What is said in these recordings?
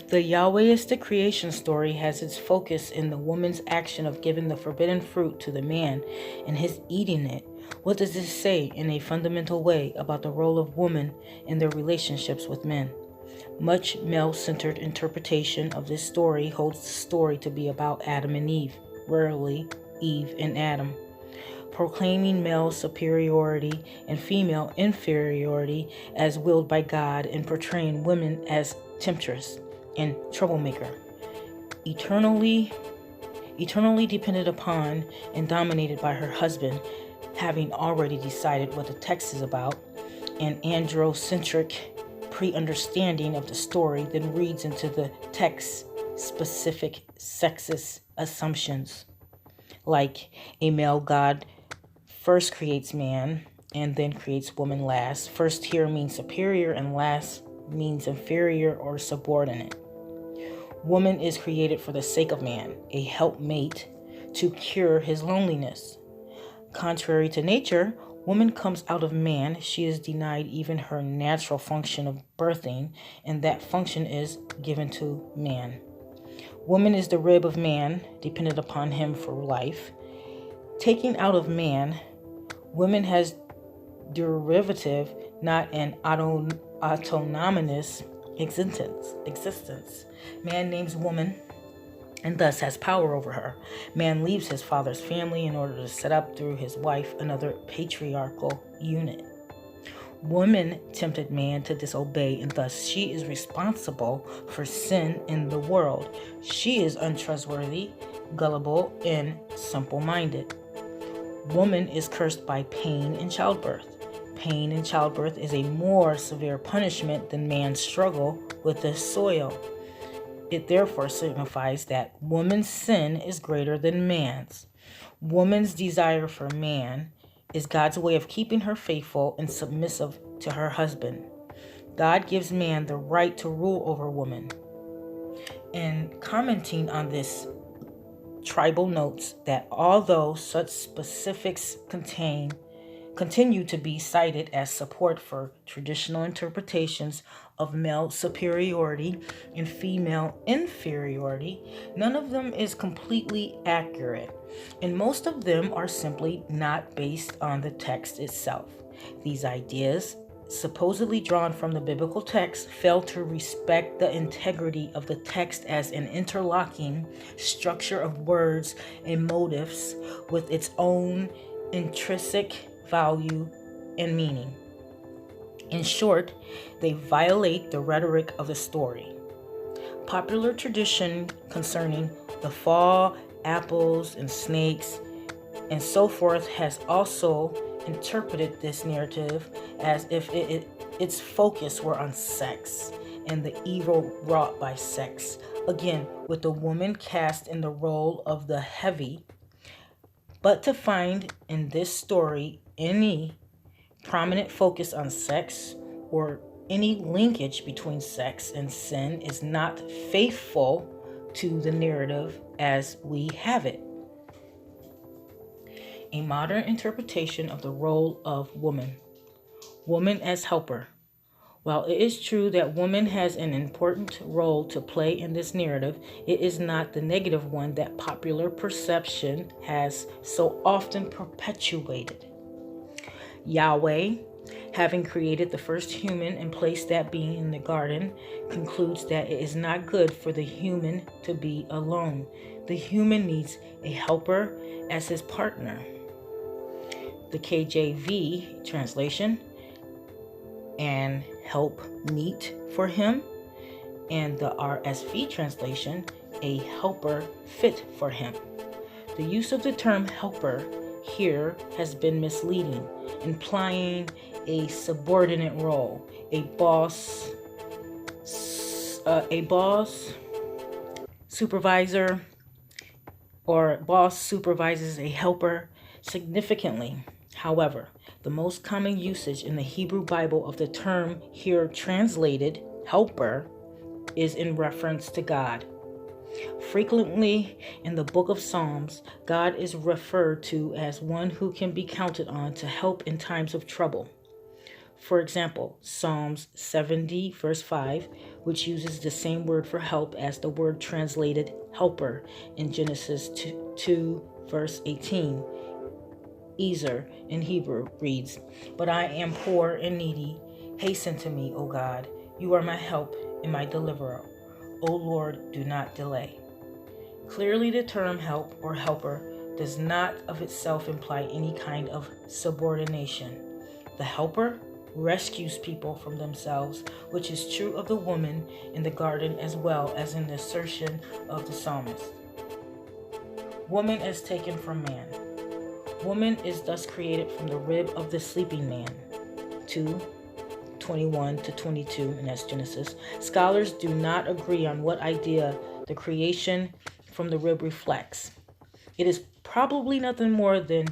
The Yahwehistic creation story has its focus in the woman's action of giving the forbidden fruit to the man and his eating it. What does this say in a fundamental way about the role of women in their relationships with men? Much male-centered interpretation of this story holds the story to be about Adam and Eve, rarely Eve and Adam, proclaiming male superiority and female inferiority as willed by God, and portraying women as temptress and troublemaker, eternally dependent upon and dominated by her husband, having already decided what the text is about. An androcentric pre-understanding of the story then reads into the text specific sexist assumptions, like a male god first creates man and then creates woman last. First here means superior and last means inferior or subordinate. Woman is created for the sake of man, a helpmate to cure his loneliness. Contrary to nature, woman comes out of man. She is denied even her natural function of birthing, and that function is given to man. Woman is the rib of man, dependent upon him for life. Taking out of man, woman has derivative, not an autonomous existence. Man names woman and thus has power over her. Man leaves his father's family in order to set up through his wife another patriarchal unit. Woman tempted man to disobey, and thus she is responsible for sin in the world. She is untrustworthy, gullible, and simple-minded. Woman is cursed by pain in childbirth. Pain in childbirth is a more severe punishment than man's struggle with the soil. It therefore signifies that woman's sin is greater than man's. Woman's desire for man is God's way of keeping her faithful and submissive to her husband. God gives man the right to rule over woman. And commenting on this, Tribal notes that although such specifics continue to be cited as support for traditional interpretations of male superiority and female inferiority, none of them is completely accurate, and most of them are simply not based on the text itself. These ideas, supposedly drawn from the biblical text, fail to respect the integrity of the text as an interlocking structure of words and motifs with its own intrinsic value and meaning. In short, they violate the rhetoric of the story. Popular tradition concerning the fall, apples, and snakes, and so forth has also interpreted this narrative as if its focus were on sex and the evil wrought by sex. Again, with the woman cast in the role of the heavy. But to find in this story any prominent focus on sex or any linkage between sex and sin is not faithful to the narrative as we have it. A modern interpretation of the role of woman. Woman as helper. While it is true that woman has an important role to play in this narrative, it is not the negative one that popular perception has so often perpetuated. Yahweh, having created the first human and placed that being in the garden, concludes that it is not good for the human to be alone. The human needs a helper as his partner. The KJV translation, and help meet for him, and the RSV translation, a helper fit for him. The use of the term helper here has been misleading, implying a subordinate role. A boss, supervisor, or boss supervises a helper significantly. However, the most common usage in the Hebrew Bible of the term here translated helper is in reference to God. Frequently in the book of Psalms, God is referred to as one who can be counted on to help in times of trouble. For example, Psalms 70, verse 5, which uses the same word for help as the word translated helper in Genesis 2 verse 18. Ezer in Hebrew reads, "But I am poor and needy. Hasten to me, O God. You are my help and my deliverer. O Lord, do not delay." Clearly, the term help or helper does not of itself imply any kind of subordination. The helper rescues people from themselves, which is true of the woman in the garden as well as in the assertion of the psalmist. Woman as taken from man. Woman is thus created from the rib of the sleeping man. 2:21-22, and that's Genesis. Scholars do not agree on what idea the creation from the rib reflects. It is probably nothing more than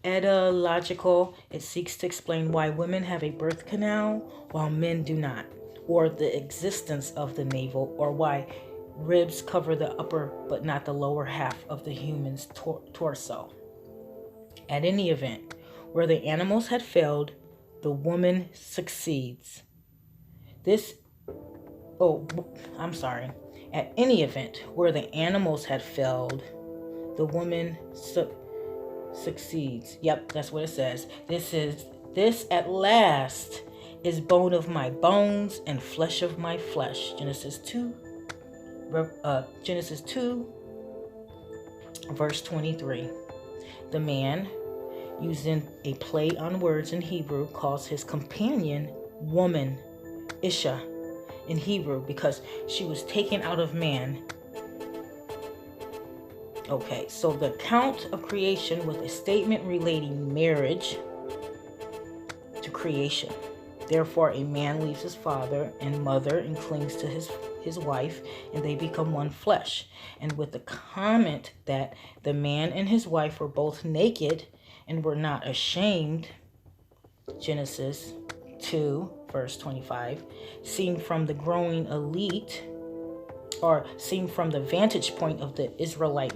etymological. It seeks to explain why women have a birth canal while men do not, or the existence of the navel, or why ribs cover the upper but not the lower half of the human's torso. At any event, where the animals had failed, the woman succeeds. At any event, where the animals had failed, the woman succeeds. Yep, that's what it says. This at last is bone of my bones and flesh of my flesh. Genesis 2, verse 23. The man, using a play on words in Hebrew, calls his companion woman, Isha, in Hebrew, because she was taken out of man. Okay, so the account of creation with a statement relating marriage to creation. Therefore, a man leaves his father and mother and clings to his wife, and they become one flesh. And with the comment that the man and his wife were both naked and were not ashamed, Genesis 2, verse 25, seen from the growing elite, or seen from the vantage point of the Israelite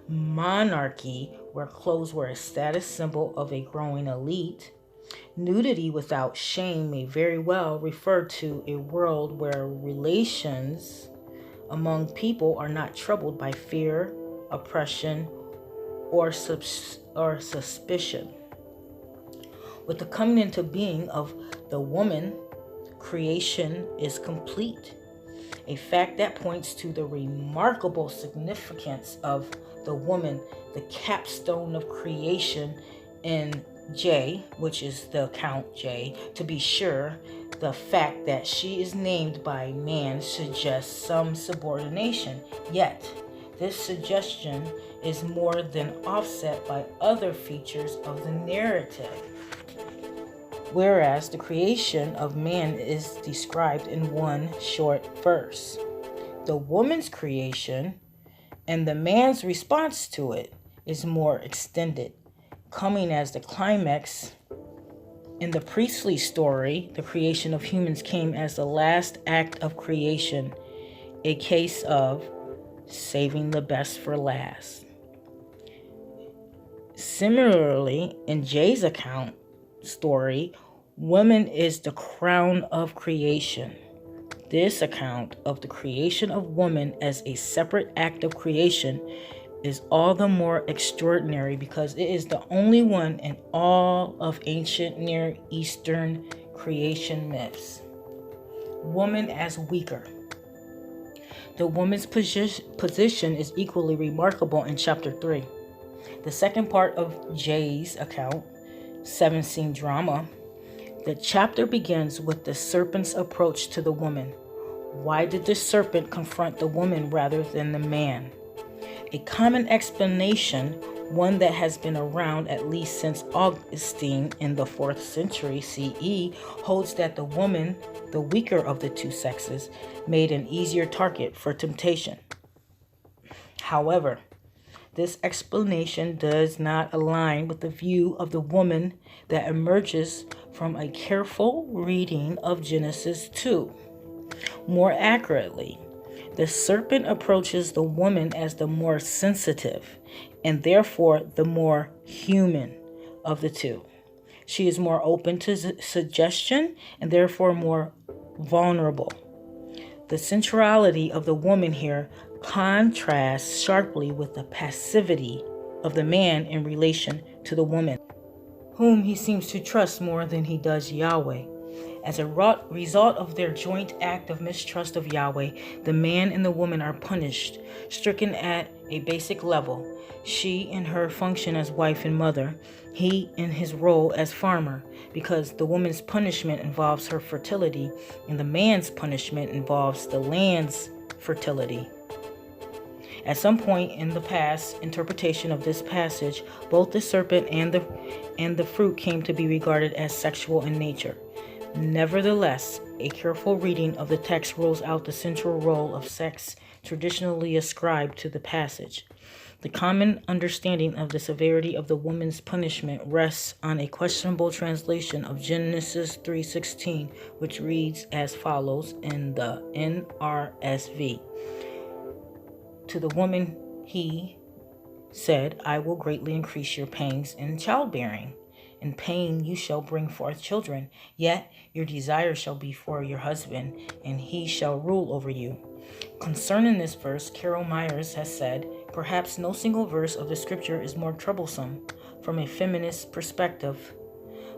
monarchy, where clothes were a status symbol of a growing elite, nudity without shame may very well refer to a world where relations among people are not troubled by fear, oppression, or suspicion. With the coming into being of the woman, creation is complete. A fact that points to the remarkable significance of the woman, the capstone of creation in J, which is the count J. To be sure, the fact that she is named by man suggests some subordination. Yet, this suggestion is more than offset by other features of the narrative. Whereas the creation of man is described in one short verse, the woman's creation and the man's response to it is more extended, coming as the climax. In the priestly story, the creation of humans came as the last act of creation, a case of saving the best for last. Similarly, in Jay's account story, woman is the crown of creation. This account of the creation of woman as a separate act of creation is all the more extraordinary because it is the only one in all of ancient Near Eastern creation myths. Woman as weaker. The woman's position is equally remarkable in chapter 3. The second part of Jay's account, 7-scene drama, the chapter begins with the serpent's approach to the woman. Why did the serpent confront the woman rather than the man? A common explanation, one that has been around at least since Augustine in the 4th century CE, holds that the woman, the weaker of the two sexes, made an easier target for temptation. However, this explanation does not align with the view of the woman that emerges from a careful reading of Genesis 2. More accurately, the serpent approaches the woman as the more sensitive and therefore the more human of the two. She is more open to suggestion and therefore more vulnerable. The centrality of the woman here contrasts sharply with the passivity of the man in relation to the woman, whom he seems to trust more than he does Yahweh. As a result of their joint act of mistrust of Yahweh, the man and the woman are punished, stricken at a basic level. She in her function as wife and mother, he in his role as farmer, because the woman's punishment involves her fertility and the man's punishment involves the land's fertility. At some point in the past interpretation of this passage, both the serpent and the fruit came to be regarded as sexual in nature. Nevertheless, a careful reading of the text rules out the central role of sex traditionally ascribed to the passage. The common understanding of the severity of the woman's punishment rests on a questionable translation of Genesis 3:16, which reads as follows in the NRSV. To the woman he said, I will greatly increase your pangs in childbearing. In pain you shall bring forth children, yet your desire shall be for your husband, and he shall rule over you. Concerning this verse, Carol Myers has said, perhaps no single verse of the scripture is more troublesome from a feminist perspective.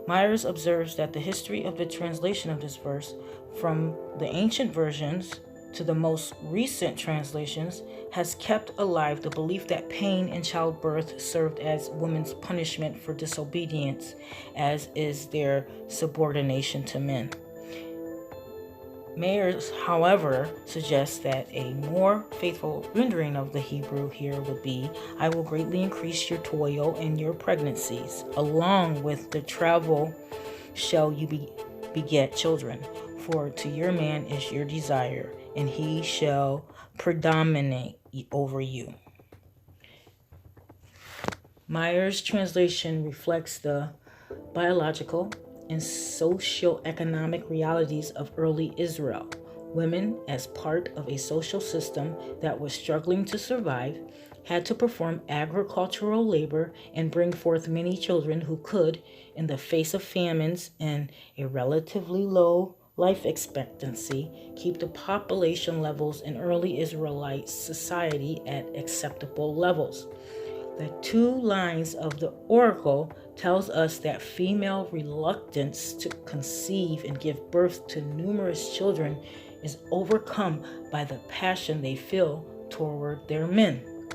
Myers observes that the history of the translation of this verse, from the ancient versions to the most recent translations, has kept alive the belief that pain in childbirth served as women's punishment for disobedience, as is their subordination to men. Mayers, however, suggests that a more faithful rendering of the Hebrew here would be, I will greatly increase your toil and your pregnancies, along with the travel shall you beget children, for to your man is your desire, and he shall predominate over you. Myers' translation reflects the biological and socioeconomic realities of early Israel. Women, as part of a social system that was struggling to survive, had to perform agricultural labor and bring forth many children who could, in the face of famines and a relatively low life expectancy, keep the population levels in early Israelite society at acceptable levels. The two lines of the oracle tells us that female reluctance to conceive and give birth to numerous children is overcome by the passion they feel toward their men.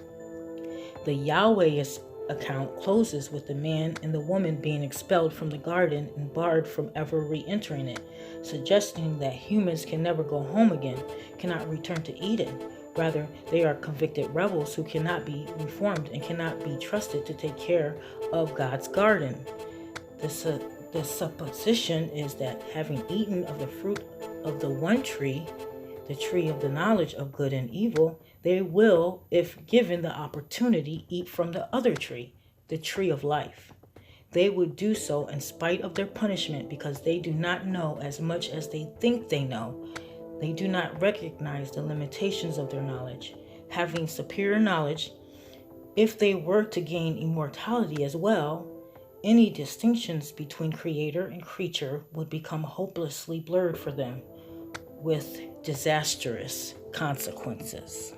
The Yahweh's account closes with the man and the woman being expelled from the garden and barred from ever re-entering it, suggesting that humans can never go home again, cannot return to Eden. Rather, they are convicted rebels who cannot be reformed and cannot be trusted to take care of God's garden. The supposition is that having eaten of the fruit of the one tree, the tree of the knowledge of good and evil, they will, if given the opportunity, eat from the other tree, the tree of life. They would do so in spite of their punishment because they do not know as much as they think they know. They do not recognize the limitations of their knowledge. Having superior knowledge, if they were to gain immortality as well, any distinctions between creator and creature would become hopelessly blurred for them, with disastrous consequences.